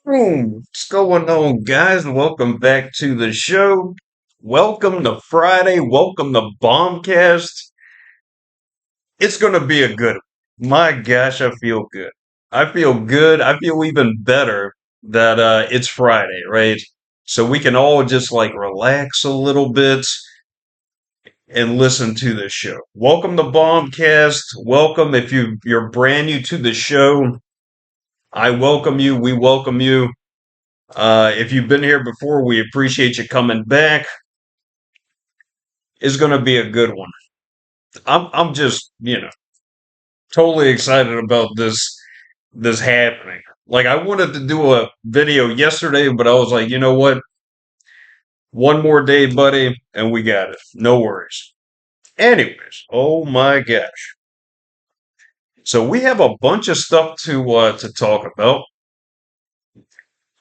Boom! What's going on, guys? Welcome back to the show. Welcome to Friday. Welcome to BombCast. It's going to be a good one. My gosh, I feel good. I feel good. I feel even better that it's Friday, right? So we can all just like relax a little bit and listen to the show. Welcome to BombCast. Welcome if you're brand new to the show. I welcome you. We welcome you. If you've been here before, we appreciate you coming back. It's going to be a good one. I'm just totally excited about this happening. Like I wanted to do a video yesterday, but I was like, you know what? One more day, buddy, and we got it. No worries. Anyways, oh my gosh. So we have a bunch of stuff to talk about.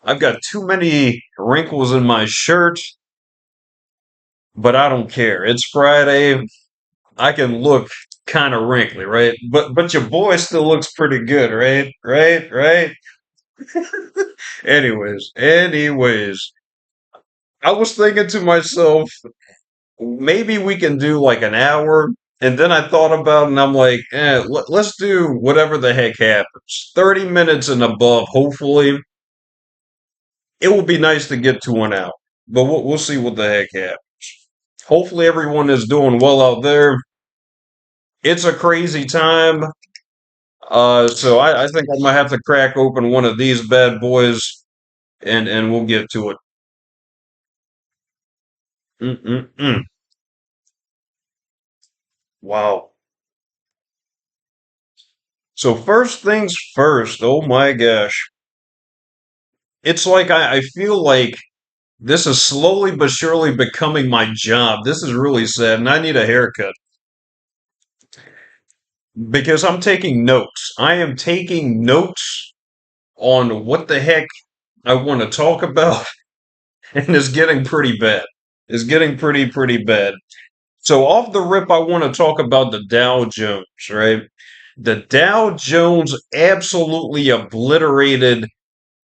I've got too many wrinkles in my shirt, but I don't care. It's Friday. I can look kind of wrinkly, right? But your boy still looks pretty good, right? Right? Anyways, I was thinking to myself, maybe we can do like an hour. And then I thought about it and I'm like, let's do whatever the heck happens. 30 minutes and above, hopefully. It will be nice to get to an hour, but we'll see what the heck happens. Hopefully everyone is doing well out there. It's a crazy time. So I think I might have to crack open one of these bad boys, and we'll get to it. Mm-mm-mm. Wow. So first things first. Oh my gosh, it's like I feel like this is slowly but surely becoming my job. This is really sad, and I need a haircut because I'm taking notes. I am taking notes on what the heck I want to talk about, and it's getting pretty bad. It's getting pretty bad. So off the rip, I want to talk about the Dow Jones, right? The Dow Jones absolutely obliterated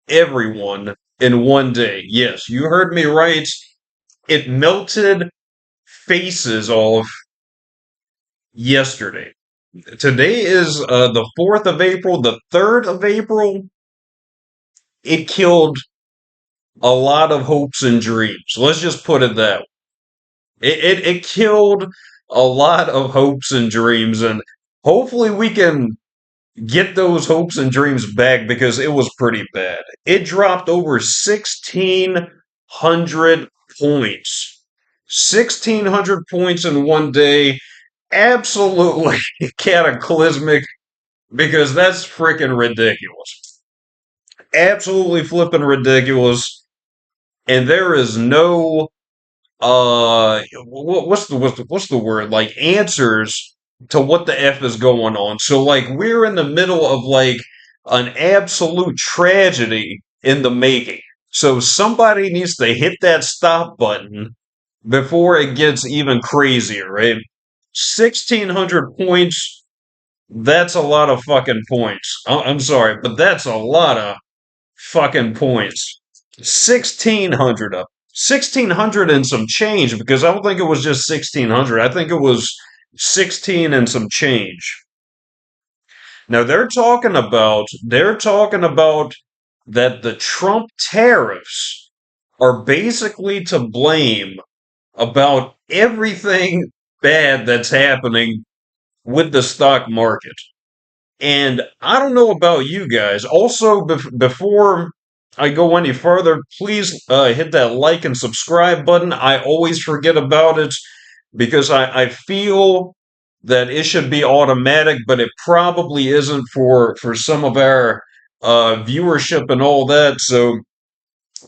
everyone in one day. Yes, you heard me right. It melted faces off yesterday. Today is the 4th of April. The 3rd of April, it killed a lot of hopes and dreams. Let's just put it that way. It killed a lot of hopes and dreams, and hopefully we can get those hopes and dreams back because it was pretty bad. It dropped over 1,600 points. 1,600 points in one day. Absolutely cataclysmic because that's freaking ridiculous. Absolutely flipping ridiculous. And there is no what's the word, like answers to what the f is going on. So like we're in the middle of like an absolute tragedy in the making, so somebody needs to hit that stop button before it gets even crazier, right? 1,600 points, that's a lot of fucking points. I'm sorry, but that's a lot of fucking points. 1,600 up. 1,600 and some change, because I don't think it was just 1,600. I think it was 16 and some change. Now they're talking about that the Trump tariffs are basically to blame about everything bad that's happening with the stock market. And I don't know about you guys. Also, before I go any further, please hit that like and subscribe button. I always forget about it because I feel that it should be automatic, but it probably isn't for some of our viewership and all that. So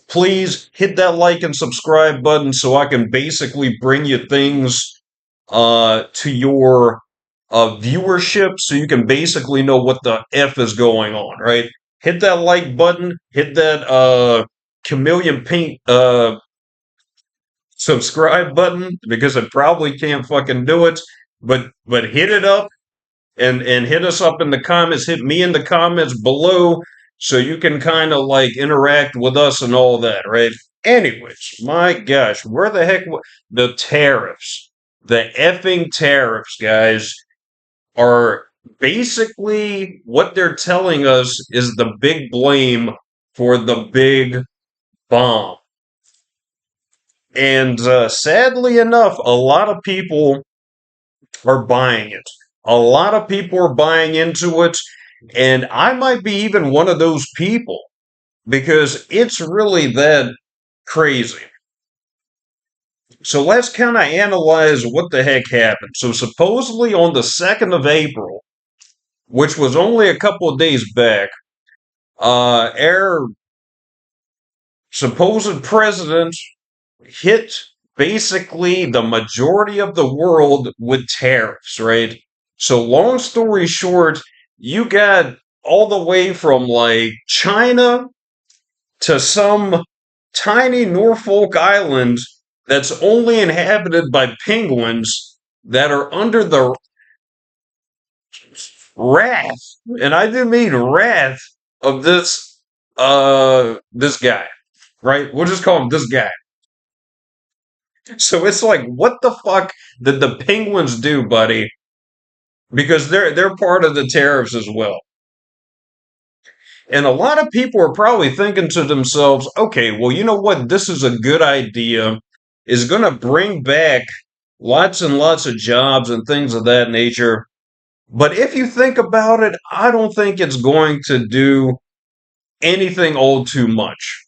please hit that like and subscribe button so I can basically bring you things to your viewership so you can basically know what the F is going on, right? Hit that like button, hit that chameleon paint subscribe button because I probably can't fucking do it, but hit it up and hit us up in the comments, hit me in the comments below so you can kind of like interact with us and all that, right? Anyways, my gosh, where the heck the tariffs, the effing tariffs, guys, are basically what they're telling us is the big blame for the big bomb. And sadly enough, a lot of people are buying it. A lot of people are buying into it, and I might be even one of those people because it's really that crazy. So let's kind of analyze what the heck happened. So supposedly on the 2nd of April, which was only a couple of days back, our supposed president hit basically the majority of the world with tariffs, right? So long story short, you got all the way from like China to some tiny Norfolk island that's only inhabited by penguins that are under the wrath, and I do mean wrath, of this guy, right? We'll just call him this guy. So it's like, what the fuck did the penguins do, buddy? Because they're part of the tariffs as well. And a lot of people are probably thinking to themselves, okay, well, you know what? This is a good idea. Is going to bring back lots and lots of jobs and things of that nature. But if you think about it, I don't think it's going to do anything all too much.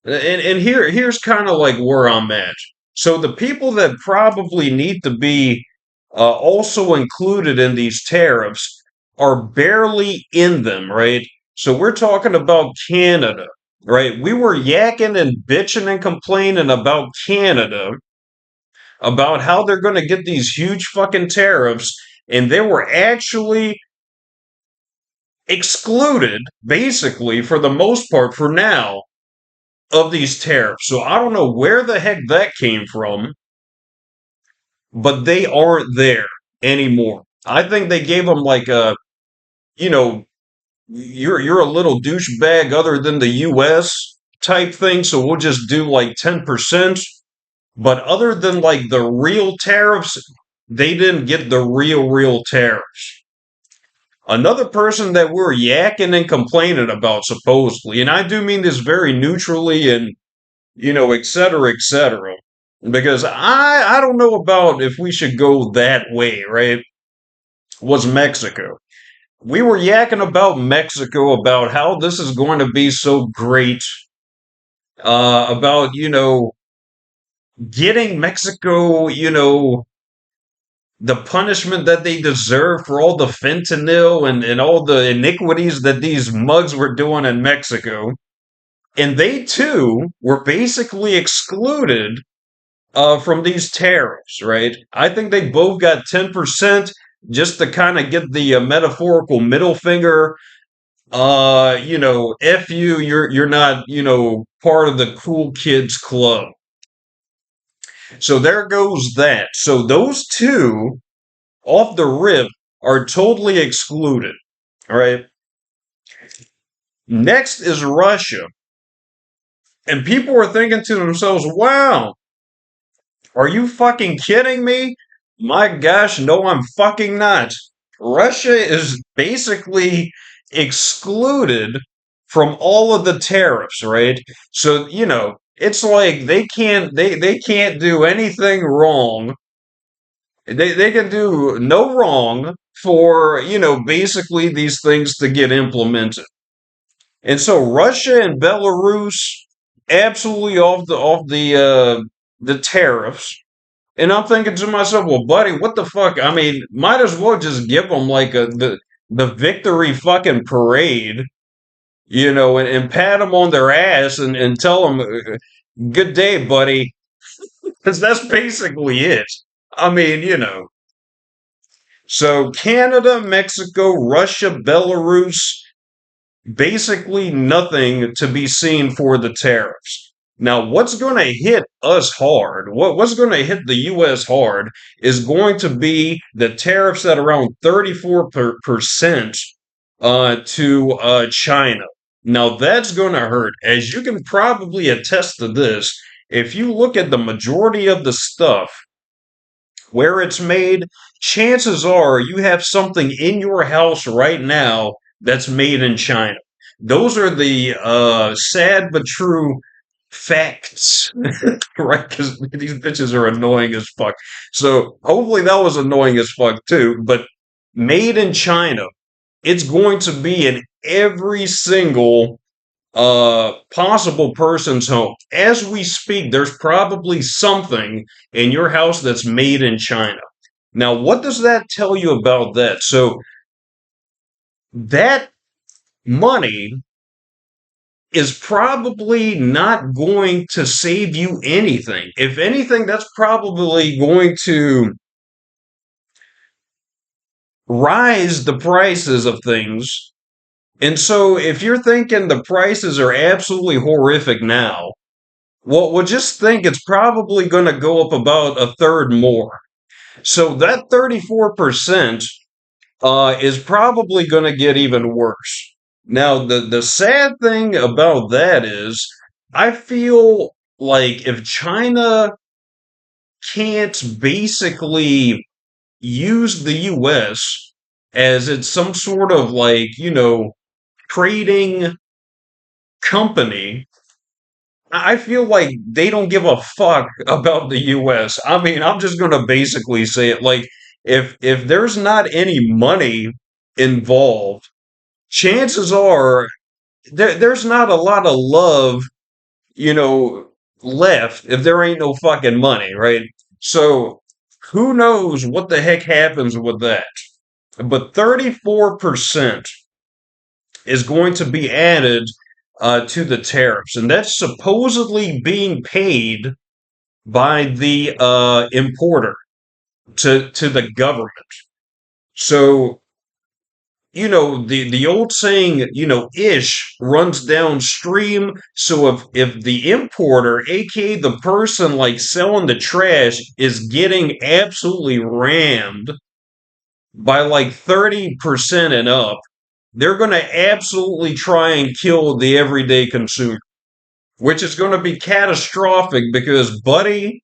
And here's kind of like where I'm at. So the people that probably need to be also included in these tariffs are barely in them, right? So we're talking about Canada, right? We were yakking and bitching and complaining about Canada, about how they're going to get these huge fucking tariffs, and they were actually excluded, basically, for the most part, for now, of these tariffs. So I don't know where the heck that came from, but they aren't there anymore. I think they gave them like a, you know, you're a little douchebag other than the U.S. type thing, so we'll just do like 10%. But other than like the real tariffs, they didn't get the real tariffs. Another person that we're yakking and complaining about, supposedly, and I do mean this very neutrally and, et cetera, et cetera, because I don't know about if we should go that way, right? Was Mexico. We were yakking about Mexico, about how this is going to be so great, about, getting Mexico, the punishment that they deserve for all the fentanyl and all the iniquities that these mugs were doing in Mexico. And they too were basically excluded from these tariffs, right? I think they both got 10% just to kind of get the metaphorical middle finger. F you, you're not, part of the cool kids club. So there goes that. So those two off the rip are totally excluded. All right. Next is Russia. And people are thinking to themselves, wow, are you fucking kidding me? My gosh, no, I'm fucking not. Russia is basically excluded from all of the tariffs, right? So, it's like they can't do anything wrong. They can do no wrong for, basically these things to get implemented. And so Russia and Belarus absolutely off the tariffs. And I'm thinking to myself, well, buddy, what the fuck? I mean, might as well just give them like the victory fucking parade, and pat them on their ass and tell them, good day, buddy. Because that's basically it. I mean, So Canada, Mexico, Russia, Belarus, basically nothing to be seen for the tariffs. Now, what's going to hit us hard, what's going to hit the U.S. hard, is going to be the tariffs at around 34% to China. Now that's going to hurt. As you can probably attest to this, if you look at the majority of the stuff where it's made, chances are you have something in your house right now that's made in China. Those are the sad but true facts, right? Because these bitches are annoying as fuck. So hopefully that was annoying as fuck too. But made in China, it's going to be in every single possible person's home. As we speak, there's probably something in your house that's made in China. Now, what does that tell you about that? So that money is probably not going to save you anything. If anything, that's probably going to rise the prices of things. And so if you're thinking the prices are absolutely horrific now, well, we'll just think it's probably going to go up about a third more. So that 34% is probably going to get even worse. Now, the sad thing about that is, I feel like if China can't basically use the US as it's some sort of like, trading company, I feel like they don't give a fuck about the US. I mean, I'm just going to basically say it like if there's not any money involved, chances are there's not a lot of love, you know, left if there ain't no fucking money, right? So who knows what the heck happens with that? But 34% is going to be added to the tariffs, and that's supposedly being paid by the importer to the government. So the old saying, ish runs downstream. So if the importer, aka the person like selling the trash, is getting absolutely rammed by like 30% and up, they're going to absolutely try and kill the everyday consumer, which is going to be catastrophic because, buddy,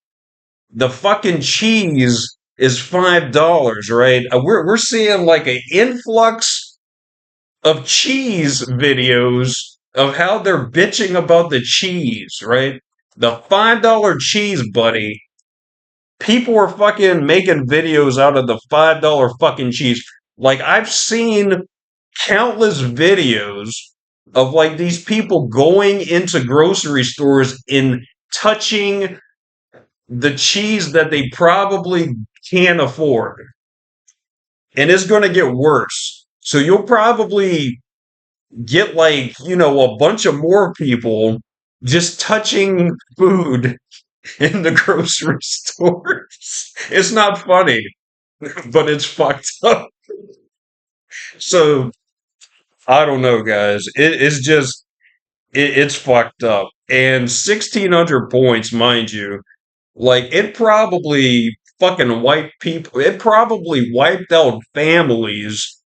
the fucking cheese is $5, right? We're seeing like an influx of cheese videos of how they're bitching about the cheese, right? The $5 cheese, buddy. People are fucking making videos out of the $5 fucking cheese. Like I've seen countless videos of like these people going into grocery stores and touching the cheese that they probably can't afford. And it's going to get worse. So you'll probably get like, a bunch of more people just touching food in the grocery stores. It's not funny, but it's fucked up. So I don't know, guys. It's just it's fucked up. And 1,600 points, mind you, like it probably fucking wiped people. It probably wiped out families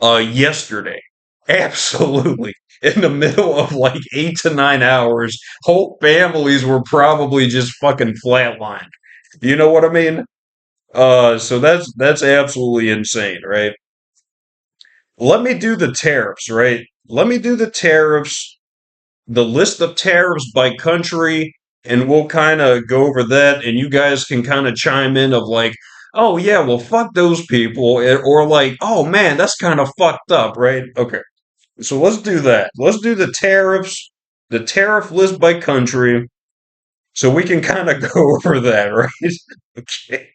yesterday. Absolutely. In the middle of like 8 to 9 hours, whole families were probably just fucking flatlined. You know what I mean? So that's absolutely insane, right? Let me do the tariffs, right? Let me do the tariffs, the list of tariffs by country, and we'll kind of go over that, and you guys can kind of chime in of like, oh yeah, well fuck those people, or like, oh man, that's kind of fucked up, right? Okay, so let's do that. Let's do the tariff list by country, so we can kind of go over that, right? Okay.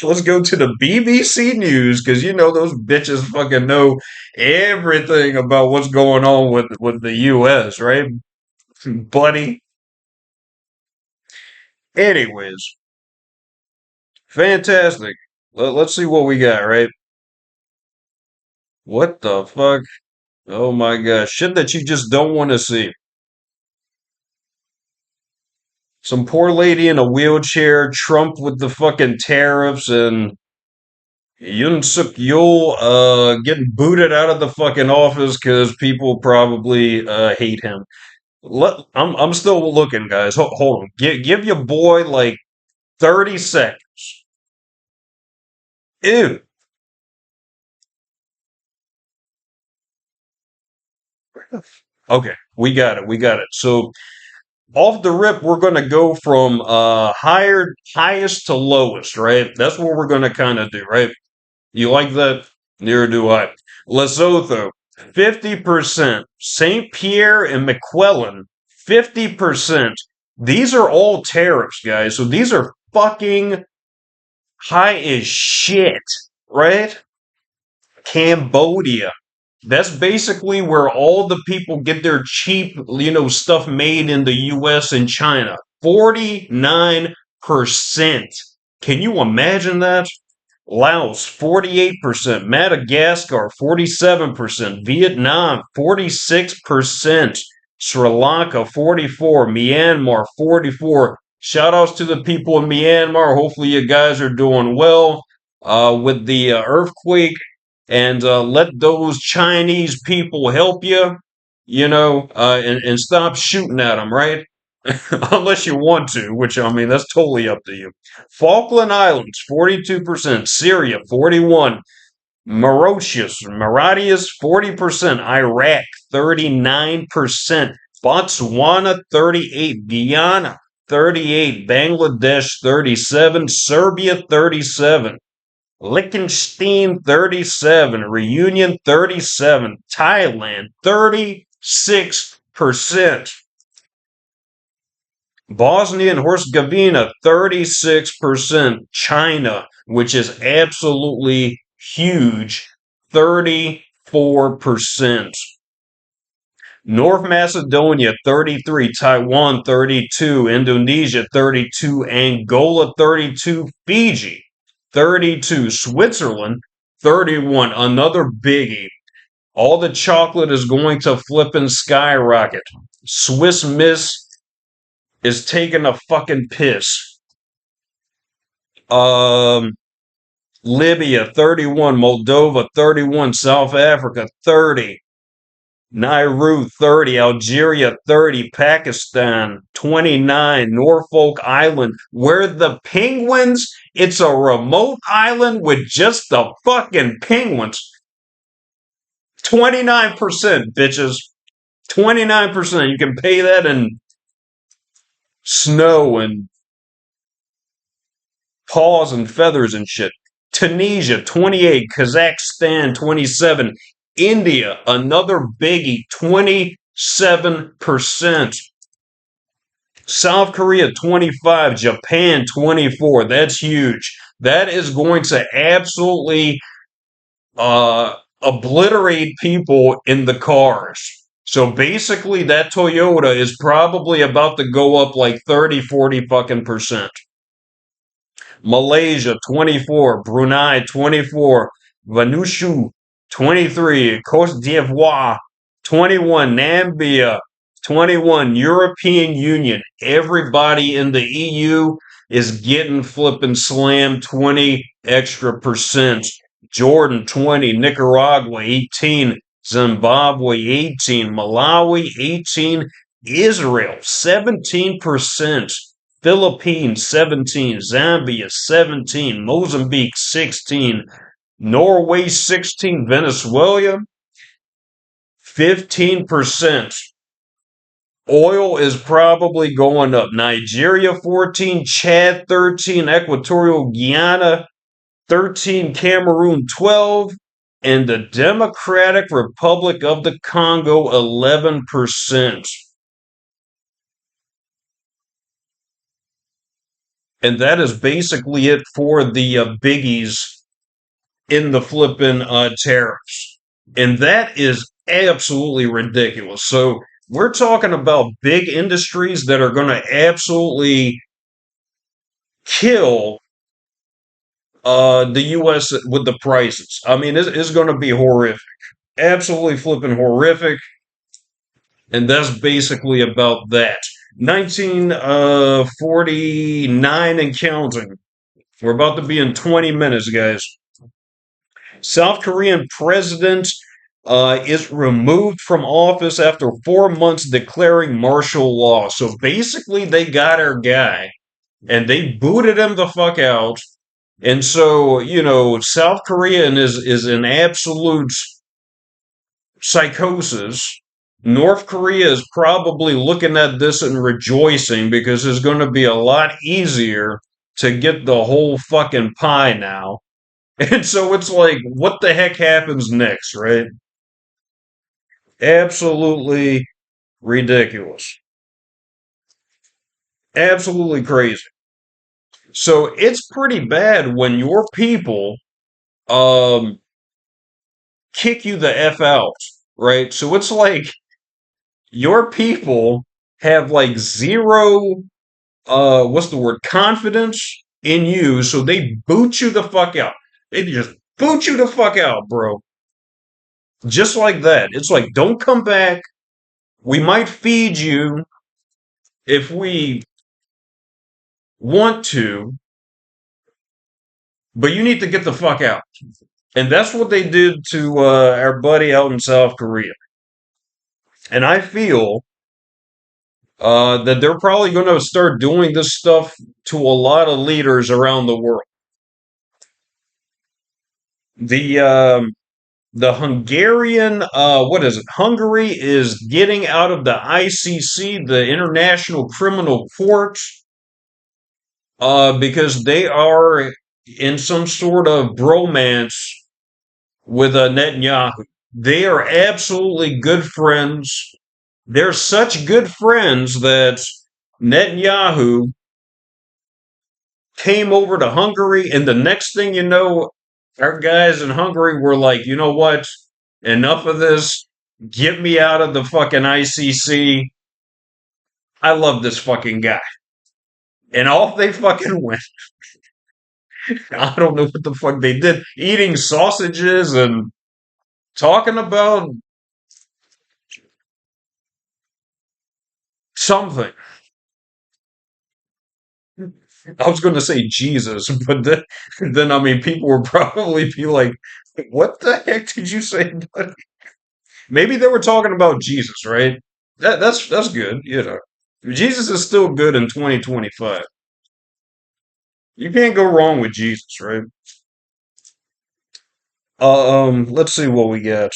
Let's go to the BBC News because those bitches fucking know everything about what's going on with the US, right? Buddy. Anyways, fantastic. Let's see what we got, right? What the fuck? Oh my gosh. Shit that you just don't want to see. Some poor lady in a wheelchair, Trump with the fucking tariffs, and Yoon Suk Yeol getting booted out of the fucking office because people probably hate him. I'm still looking, guys. Hold on. Give your boy like 30 seconds. Ew. Okay, we got it. We got it. So off the rip, we're gonna go from highest to lowest, right? That's what we're gonna kind of do, right? You like that? Neither do I. Lesotho, 50%. St. Pierre and McClellan, 50%. These are all tariffs, guys. So these are fucking high as shit, right? Cambodia. That's basically where all the people get their cheap, stuff made in the US and China. 49%. Can you imagine that? Laos, 48%. Madagascar, 47%. Vietnam, 46%. Sri Lanka, 44. Myanmar, 44. Shout outs to the people in Myanmar. Hopefully you guys are doing well with the earthquake. And let those Chinese people help you, and stop shooting at them, right? Unless you want to, which I mean, that's totally up to you. Falkland Islands, 42%. Syria, 41. Mauritius, 40%. Iraq, 39%. Botswana, 38. Guyana, 38. Bangladesh, 37. Serbia, 37. Liechtenstein, 37. Reunion, 37. Thailand, 36%. Bosnia and Herzegovina, 36%. China, which is absolutely huge, 34%. North Macedonia, 33. Taiwan, 32. Indonesia, 32. Angola, 32. Fiji, 32. Switzerland, 31. Another biggie. All the chocolate is going to flip and skyrocket. Swiss Miss is taking a fucking piss. Um, Libya, 31. Moldova, 31. South Africa, 30. Nauru, 30. Algeria, 30. Pakistan, 29. Norfolk Island, where the penguins, it's a remote island with just the fucking penguins. 29%, bitches. 29%. You can pay that in snow and paws and feathers and shit. Tunisia, 28. Kazakhstan, 27. India, another biggie, 27%. South Korea, 25. Japan, 24. That's huge. That is going to absolutely obliterate people in the cars. So basically, that Toyota is probably about to go up like 30, 40 fucking percent. Malaysia, 24. Brunei, 24. Vanuatu, 23. Cote d'Ivoire, 21. Namibia, 21. European Union. Everybody in the EU is getting flipping slammed 20 extra percent. Jordan, 20. Nicaragua, 18. Zimbabwe, 18. Malawi, 18. Israel, 17%. Philippines, 17. Zambia, 17. Mozambique, 16. Norway, 16. Venezuela, 15%. Oil is probably going up. Nigeria, 14. Chad, 13. Equatorial Guinea, 13. Cameroon, 12. And the Democratic Republic of the Congo, 11%. And that is basically it for the biggies in the flipping tariffs. And that is absolutely ridiculous. So we're talking about big industries that are going to absolutely kill the U.S. with the prices. I mean, it's going to be horrific. Absolutely flipping horrific. And that's basically about that. 1949 and counting. We're about to be in 20 minutes, guys. South Korean president is removed from office after 4 months declaring martial law. So basically, they got our guy and they booted him the fuck out. And so, South Korea is in absolute psychosis. North Korea is probably looking at this and rejoicing because it's going to be a lot easier to get the whole fucking pie now. And so it's like, what the heck happens next, right? Absolutely ridiculous. Absolutely crazy. So it's pretty bad when your people um kick you the F out, right? So it's like your people have like zero what's the word, confidence in you, so they boot you the fuck out. They just boot you the fuck out, bro. Just like that. It's like, don't come back. We might feed you if we want to, but you need to get the fuck out. And that's what they did to our buddy out in South Korea. And I feel that they're probably going to start doing this stuff to a lot of leaders around the world. The the Hungarian, what is it? Hungary is getting out of the ICC, the International Criminal Court, because they are in some sort of bromance with Netanyahu. They are absolutely good friends. They're such good friends that Netanyahu came over to Hungary, and the next thing you know, our guys in Hungary were like, you know what? Enough of this. Get me out of the fucking ICC. I love this fucking guy. And off they fucking went. I don't know what the fuck they did. Eating sausages and talking about something. I was going to say Jesus, but then I mean, people would probably be like, "What the heck did you say?" Buddy? Maybe they were talking about Jesus, right? That's good. Jesus is still good in 2025. You can't go wrong with Jesus, right? Let's see what we got.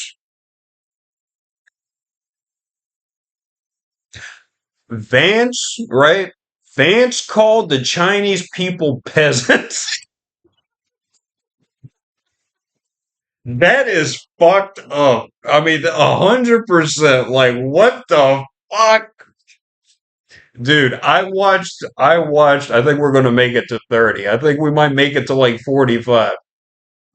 Vance, right? Vance called the Chinese people peasants. That is fucked up. I mean, 100%. Like, what the fuck? Dude, I think we're gonna make it to 30. I think we might make it to like 45.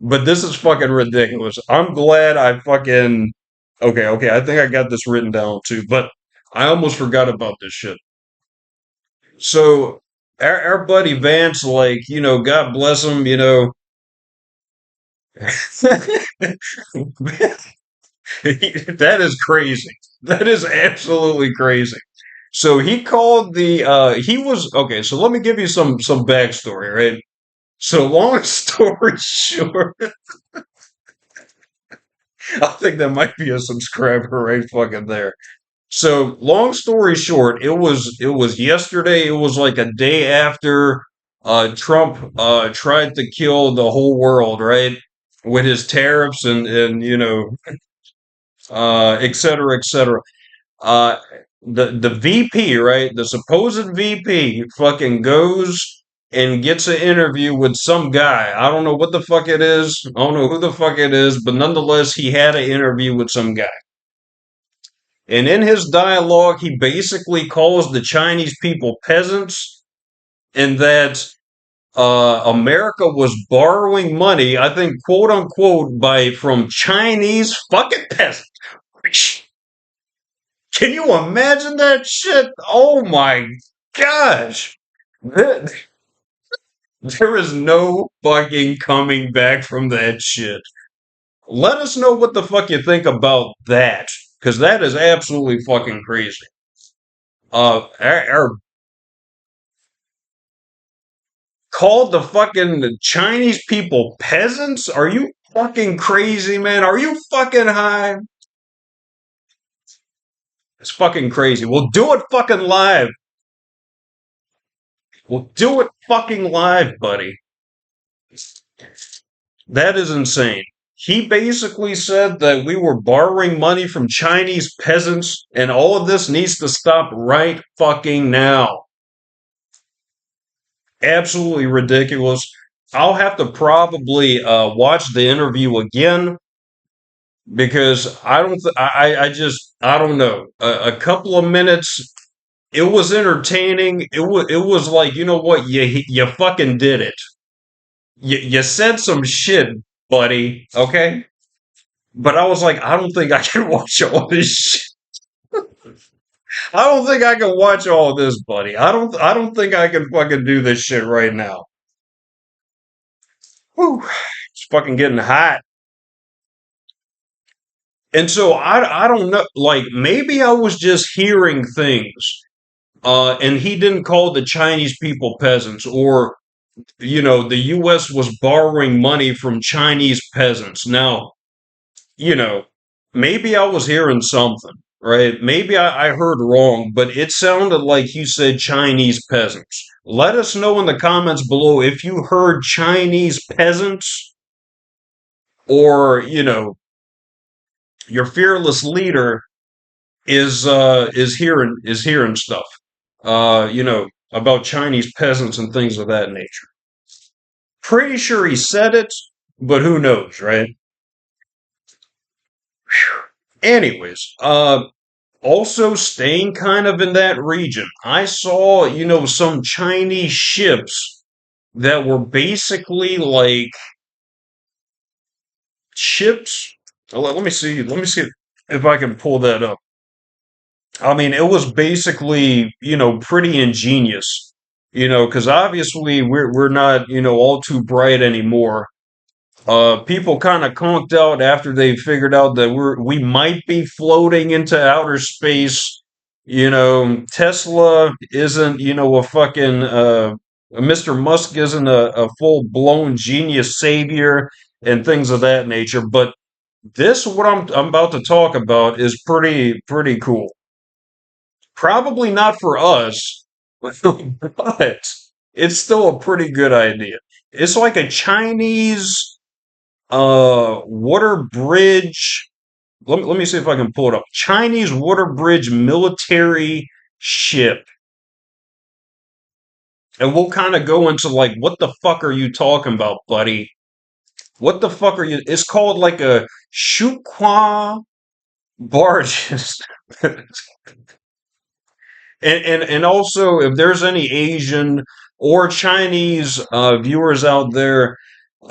But this is fucking ridiculous. I'm glad I fucking okay, I think I got this written down too, but I almost forgot about this shit. So our buddy Vance, like, God bless him, that is crazy. That is absolutely crazy. So he called he was okay, so let me give you some backstory, right? So long story short, I think that might be a subscriber right fucking there. So long story short, it was yesterday, it was like a day after Trump tried to kill the whole world, right? With his tariffs and et cetera, et cetera. Uh, the VP, right? The supposed VP fucking goes and gets an interview with some guy. I don't know what the fuck it is. I don't know who the fuck it is, but nonetheless, he had an interview with some guy. And in his dialogue, he basically calls the Chinese people peasants and that America was borrowing money, I think, quote unquote, from Chinese fucking peasants. Can you imagine that shit? Oh my gosh. There there is no fucking coming back from that shit. Let us know what the fuck you think about that. Because that is absolutely fucking crazy. Our called the fucking Chinese people peasants? Are you? fucking crazy, man? Are you fucking high? It's fucking crazy. We'll do it fucking live. We'll do it fucking live, buddy. That is insane. He basically said that we were borrowing money from Chinese peasants, and all of this needs to stop right fucking now. Absolutely ridiculous. I'll have to probably watch the interview again because I don't. I just. I don't know. A couple of minutes. It was entertaining. It was like, you know what? You fucking did it. You said some shit, buddy. Okay. But I was like, I don't think I can watch all this shit. I don't think I can watch all this, buddy. I don't think I can fucking do this shit right now. Whew. It's fucking getting hot. And so I don't know, like maybe I was just hearing things. And he didn't call the Chinese people peasants, or the US was borrowing money from Chinese peasants. Now, you know, maybe I was hearing something, right? Maybe I heard wrong, but it sounded like you said Chinese peasants. Let us know in the comments below if you heard Chinese peasants, or, your fearless leader is hearing stuff, about Chinese peasants and things of that nature. Pretty sure he said it, but who knows, right? Anyways, also staying kind of in that region, I saw, some Chinese ships that were basically like ships. Let me see. Let me see if I can pull that up. I mean, it was basically, pretty ingenious, because obviously we're not, all too bright anymore. People kind of conked out after they figured out that we might be floating into outer space. Tesla isn't, a fucking Mr. Musk isn't a full blown genius savior and things of that nature. But this, what I'm about to talk about, is pretty cool. Probably not for us, but it's still a pretty good idea. It's like a Chinese water bridge. Let me see if I can pull it up. Chinese water bridge military ship. And we'll kind of go into like, what the fuck are you talking about, buddy? What the fuck are you? It's called like a Shukwa barges. And also, if there's any Asian or Chinese viewers out there, we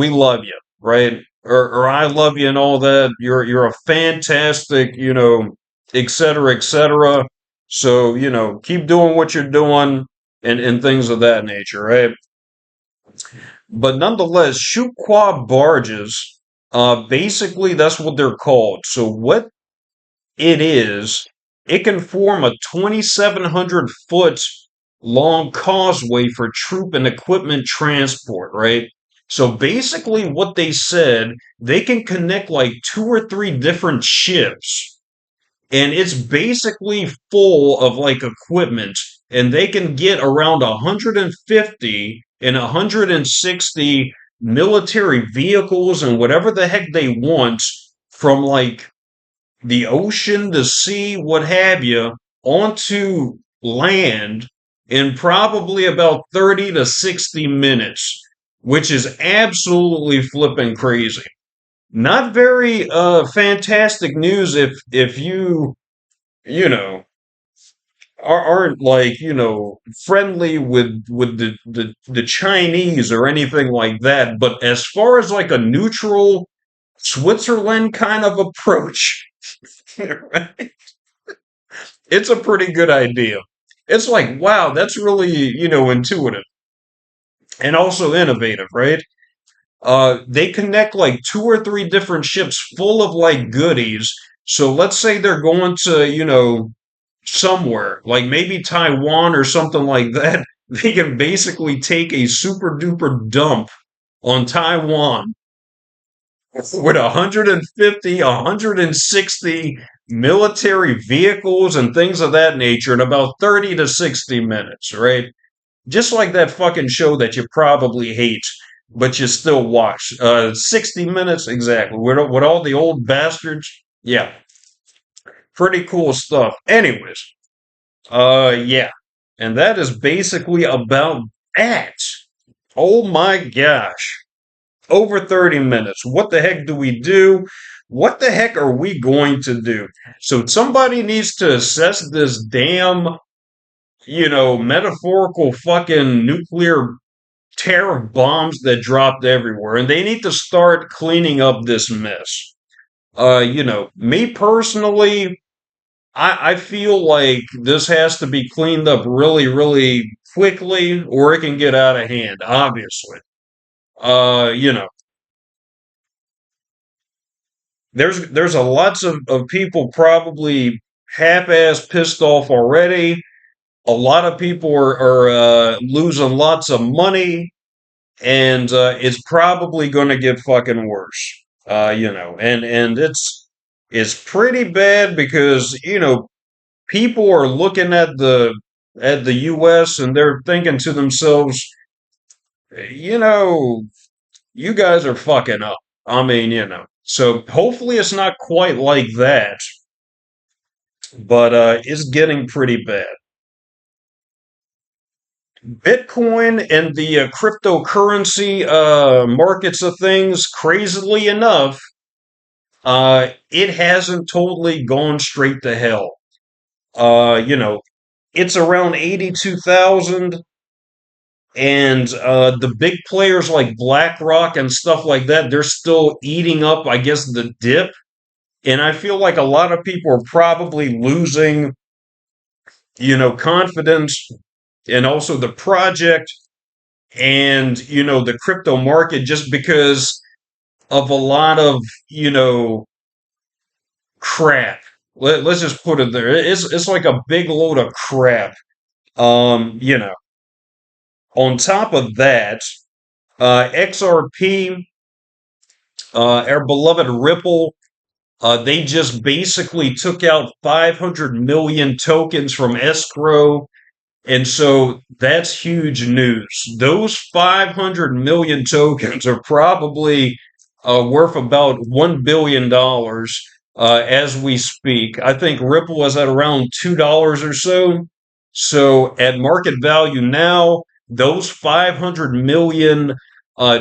love you, right? Or I love you and all that. You're a fantastic, et cetera, et cetera. So, keep doing what you're doing, and things of that nature, right? But nonetheless, Shukwa barges, basically that's what they're called. So what it is, it can form a 2,700 foot long causeway for troop and equipment transport, right? So basically, what they said, they can connect like two or three different ships, and it's basically full of like equipment, and they can get around 150 and 160 military vehicles and whatever the heck they want from like the ocean, the sea, what have you, onto land in probably about 30 to 60 minutes, which is absolutely flipping crazy. Not very fantastic news if you know aren't like, friendly with the Chinese or anything like that. But as far as like a neutral Switzerland kind of approach, right? It's a pretty good idea. It's like, wow, that's really, intuitive and also innovative, right? They connect like two or three different ships full of like goodies. So let's say they're going to, somewhere, like maybe Taiwan or something like that. They can basically take a super duper dump on Taiwan with 150, 160 military vehicles and things of that nature in about 30 to 60 minutes, right? Just like that fucking show that you probably hate, but you still watch. 60 minutes, exactly. With all the old bastards. Yeah, pretty cool stuff. Anyways, yeah. And that is basically about that. Oh my gosh. Over 30 minutes. What the heck do we do? What the heck are we going to do? So somebody needs to assess this damn, metaphorical fucking nuclear tariff bombs that dropped everywhere, and they need to start cleaning up this mess. Me personally, I feel like this has to be cleaned up really, really quickly, or it can get out of hand, obviously. Uh, you know, there's a lots of people probably half-ass pissed off already. A lot of people are losing lots of money, and it's probably going to get fucking worse. And it's pretty bad because people are looking at the U.S. and they're thinking to themselves, you know, you guys are fucking up. I mean, So hopefully it's not quite like that, but it's getting pretty bad. Bitcoin and the cryptocurrency markets of things, crazily enough, it hasn't totally gone straight to hell. It's around 82,000, and the big players like BlackRock and stuff like that, they're still eating up, I guess, the dip. And I feel like a lot of people are probably losing, confidence and also the project and, the crypto market just because of a lot of, crap. Let's just put it there. It's like a big load of crap. Um, you know, on top of that, XRP, our beloved Ripple, they just basically took out 500 million tokens from escrow. And so that's huge news. Those 500 million tokens are probably worth about $1 billion as we speak. I think Ripple is at around $2 or so. So at market value now, those 500 million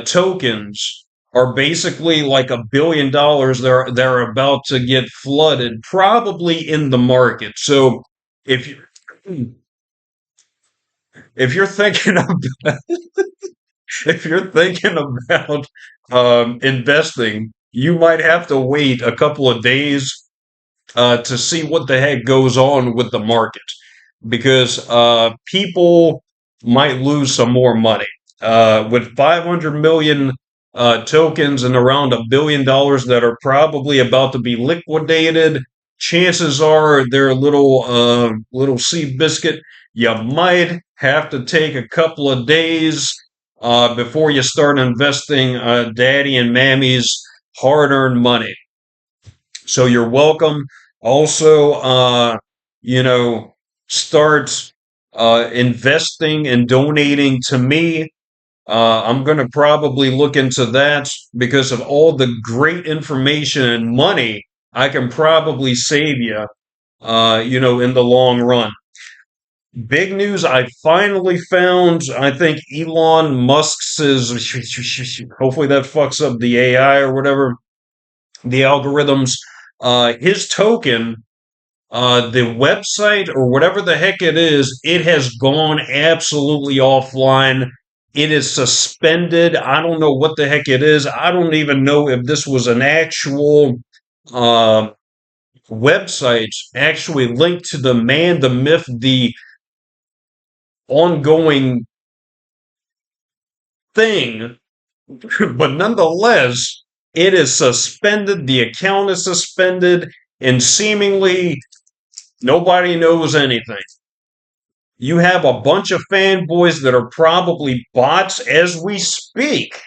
tokens are basically like $1 billion. They're about to get flooded, probably in the market. So if you if you're thinking of if you're thinking about investing, you might have to wait a couple of days to see what the heck goes on with the market because people might lose some more money. With 500 million tokens and around $1 billion that are probably about to be liquidated, chances are they're a little sea biscuit. You might have to take a couple of days before you start investing daddy and mammy's hard-earned money. So you're welcome. Also, you know, start investing and donating to me. I'm going to probably look into that because of all the great information and money I can probably save you, in the long run. Big news, I finally found, I think Elon Musk's is, hopefully that fucks up the AI or whatever, the algorithms. His token, the website or whatever the heck it is, it has gone absolutely offline. It is suspended. I don't know what the heck it is. I don't even know if this was an actual uh, website actually linked to the man, the myth, the ongoing thing. But nonetheless, it is suspended. The account is suspended, and seemingly nobody knows anything. You have a bunch of fanboys that are probably bots as we speak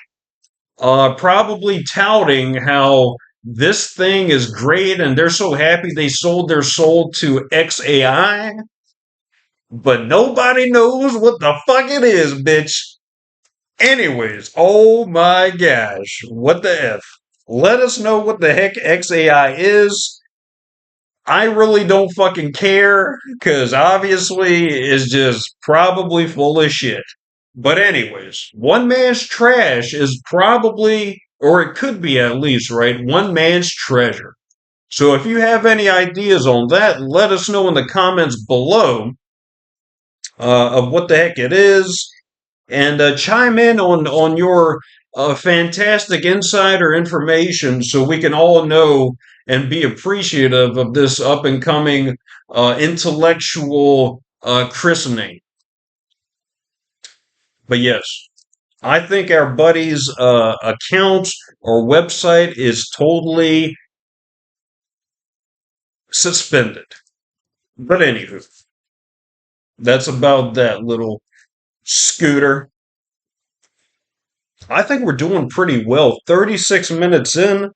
probably touting how this thing is great and they're so happy they sold their soul to XAI, but nobody knows what the fuck it is, bitch. Anyways, oh my gosh, what the F? Let us know what the heck XAI is. I really don't fucking care, because obviously it's just probably full of shit. But anyways, one man's trash is probably, or it could be at least, right? One man's treasure. So if you have any ideas on that, let us know in the comments below of what the heck it is, and chime in on your fantastic insider information so we can all know and be appreciative of this up and coming intellectual christening. But yes, I think our buddy's account or website is totally suspended. But anywho, that's about that little scooter. I think we're doing pretty well. 36 minutes in,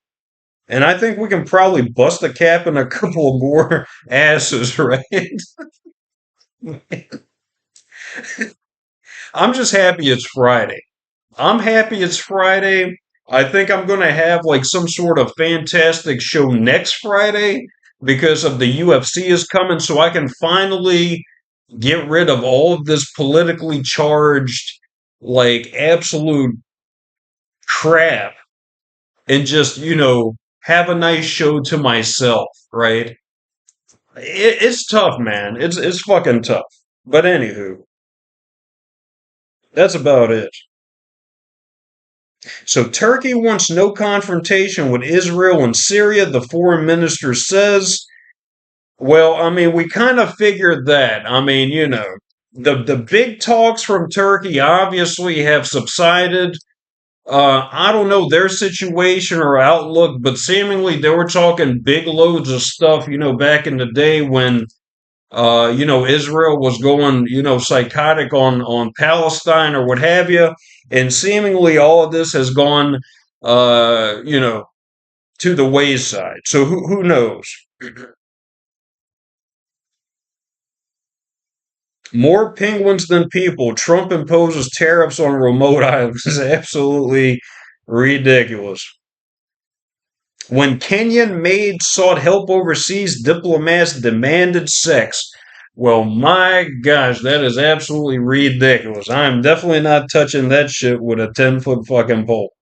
and I think we can probably bust a cap in a couple more asses, right? I'm just happy it's Friday. I'm happy it's Friday. I think I'm going to have like some sort of fantastic show next Friday because of the UFC is coming, so I can finally get rid of all of this politically charged, like absolute crap and just, have a nice show to myself, right? It's tough, man. It's fucking tough. But anywho, that's about it. So Turkey wants no confrontation with Israel and Syria, the foreign minister says. Well, I mean, we kind of figured that. I mean, the big talks from Turkey obviously have subsided. I don't know their situation or outlook, but seemingly they were talking big loads of stuff, back in the day when Israel was going, psychotic on Palestine or what have you, and seemingly all of this has gone, to the wayside. So who knows? More penguins than people. Trump imposes tariffs on remote islands. This is absolutely ridiculous. When Kenyan maid sought help overseas, diplomats demanded sex. Well, my gosh, that is absolutely ridiculous. I'm definitely not touching that shit with a 10-foot fucking pole.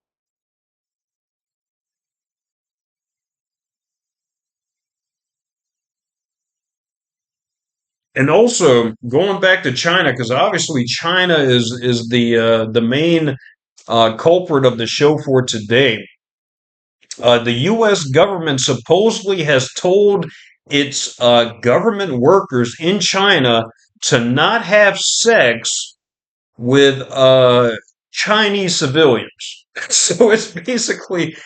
And also going back to China, because obviously China is the main culprit of the show for today. The U.S. government supposedly has told its government workers in China to not have sex with Chinese civilians. So it's basically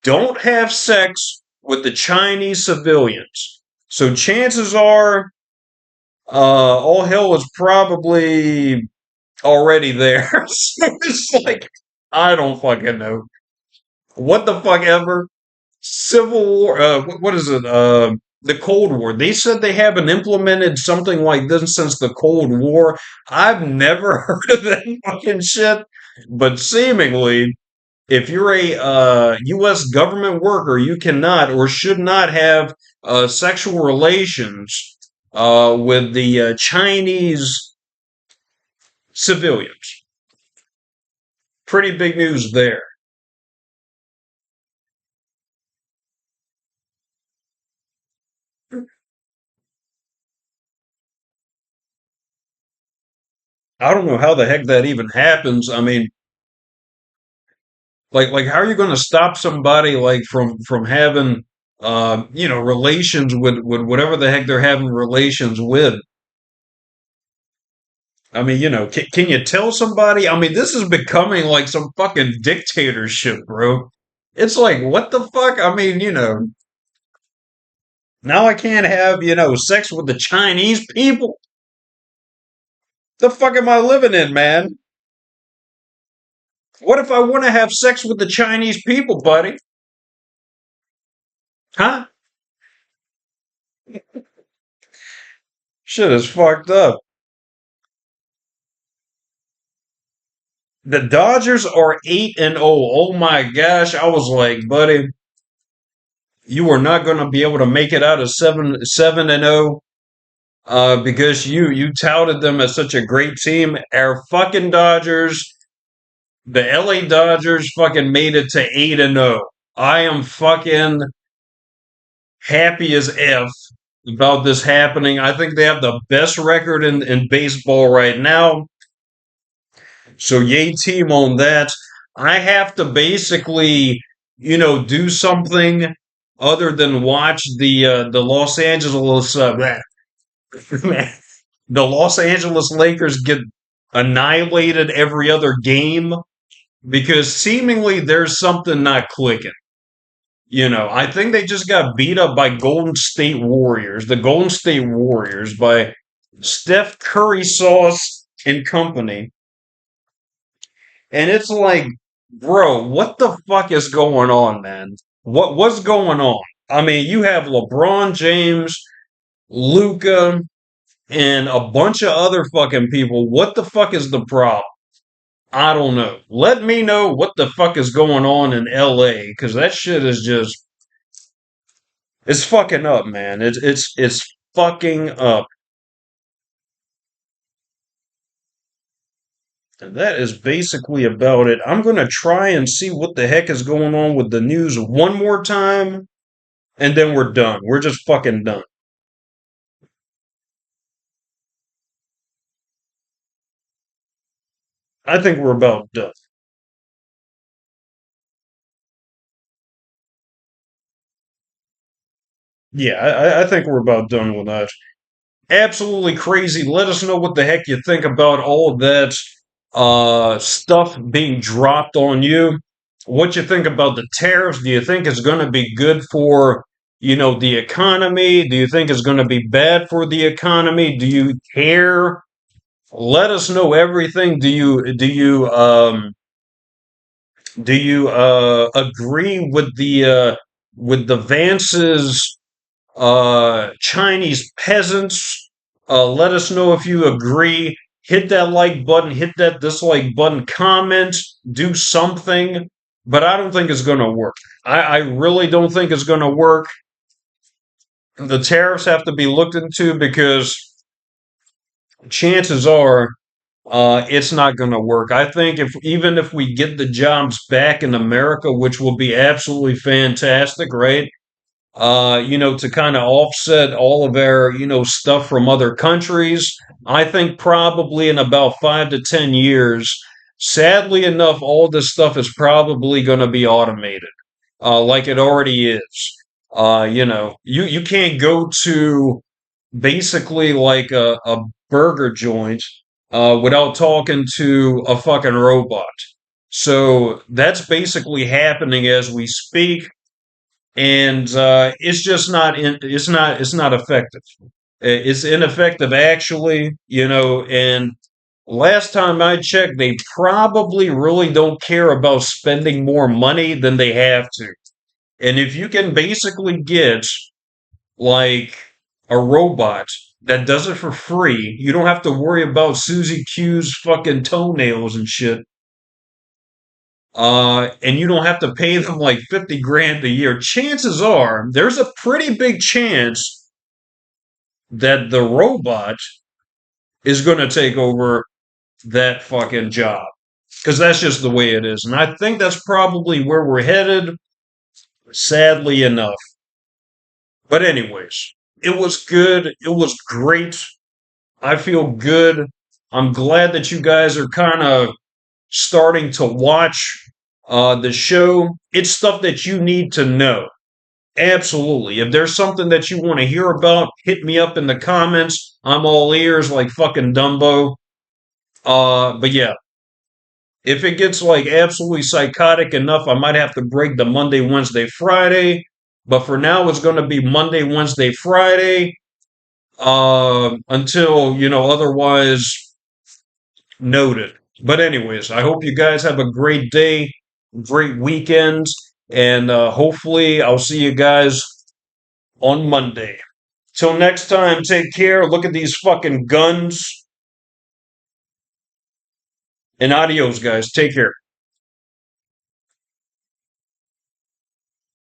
don't have sex with the Chinese civilians. So chances are, all hell is probably already there. So it's like, I don't fucking know. What the fuck ever? Civil War, what is it? The Cold War. They said they haven't implemented something like this since the Cold War. I've never heard of that fucking shit. But seemingly, if you're a U.S. government worker, you cannot or should not have sexual relations with the Chinese civilians. Pretty big news there. I don't know how the heck that even happens. I mean, like how are you going to stop somebody like from having relations with whatever the heck they're having relations with? I mean, can you tell somebody? I mean, this is becoming like some fucking dictatorship, bro. It's like, what the fuck? I mean, now I can't have, sex with the Chinese people. The fuck am I living in, man? What if I want to have sex with the Chinese people, buddy? Huh? Shit is fucked up. The Dodgers are 8-0. Oh my gosh. I was like, buddy, you are not going to be able to make it out of 7-0 because you touted them as such a great team. Our fucking Dodgers, the LA Dodgers fucking made it to 8-0. I am fucking happy as F about this happening. I think they have the best record in baseball right now. So yay team on that. I have to basically, do something other than watch the Los Angeles the Los Angeles Lakers get annihilated every other game because seemingly there's something not clicking. I think they just got beat up by Golden State Warriors, the Golden State Warriors by Steph Curry sauce and company. And it's like, bro, what the fuck is going on, man? What's going on? I mean, you have LeBron James, Luca, and a bunch of other fucking people. What the fuck is the problem? I don't know. Let me know what the fuck is going on in LA because that shit is just it's fucking up, man. It's fucking up. And that is basically about it. I'm gonna try and see what the heck is going on with the news one more time, and then we're done. We're just fucking done. I think we're about done. Yeah, I think we're about done with that. Absolutely crazy. Let us know what the heck you think about all of that stuff being dropped on you. What you think about the tariffs? Do you think it's going to be good for, the economy? Do you think it's going to be bad for the economy? Do you care? Let us know everything. Do you agree with the Vance's Chinese peasants? Let us know if you agree. Hit that like button, hit that dislike button, comment, do something. But I don't think it's going to work. I really don't think it's going to work. The tariffs have to be looked into because chances are it's not going to work. I think even if we get the jobs back in America, which will be absolutely fantastic, right? To kind of offset all of our, stuff from other countries. I think probably in about 5 to 10 years, sadly enough, all this stuff is probably going to be automated, like it already is. You can't go to basically like a burger joint without talking to a fucking robot. So that's basically happening as we speak and it's just not effective. It's ineffective actually, and last time I checked they probably really don't care about spending more money than they have to. And if you can basically get like a robot that does it for free, you don't have to worry about Susie Q's fucking toenails and shit, and you don't have to pay them like 50 grand a year. Chances are there's a pretty big chance that the robot is going to take over that fucking job because that's just the way it is. And I think that's probably where we're headed, sadly enough. But, anyways, it was good. It was great. I feel good. I'm glad that you guys are kind of starting to watch the show. It's stuff that you need to know. Absolutely. If there's something that you want to hear about, hit me up in the comments. I'm all ears like fucking Dumbo. But yeah, if it gets like absolutely psychotic enough, I might have to break the Monday, Wednesday, Friday. But for now, it's going to be Monday, Wednesday, Friday until, otherwise noted. But anyways, I hope you guys have a great day, great weekend, and hopefully I'll see you guys on Monday. Till next time, take care. Look at these fucking guns. And adios, guys. Take care.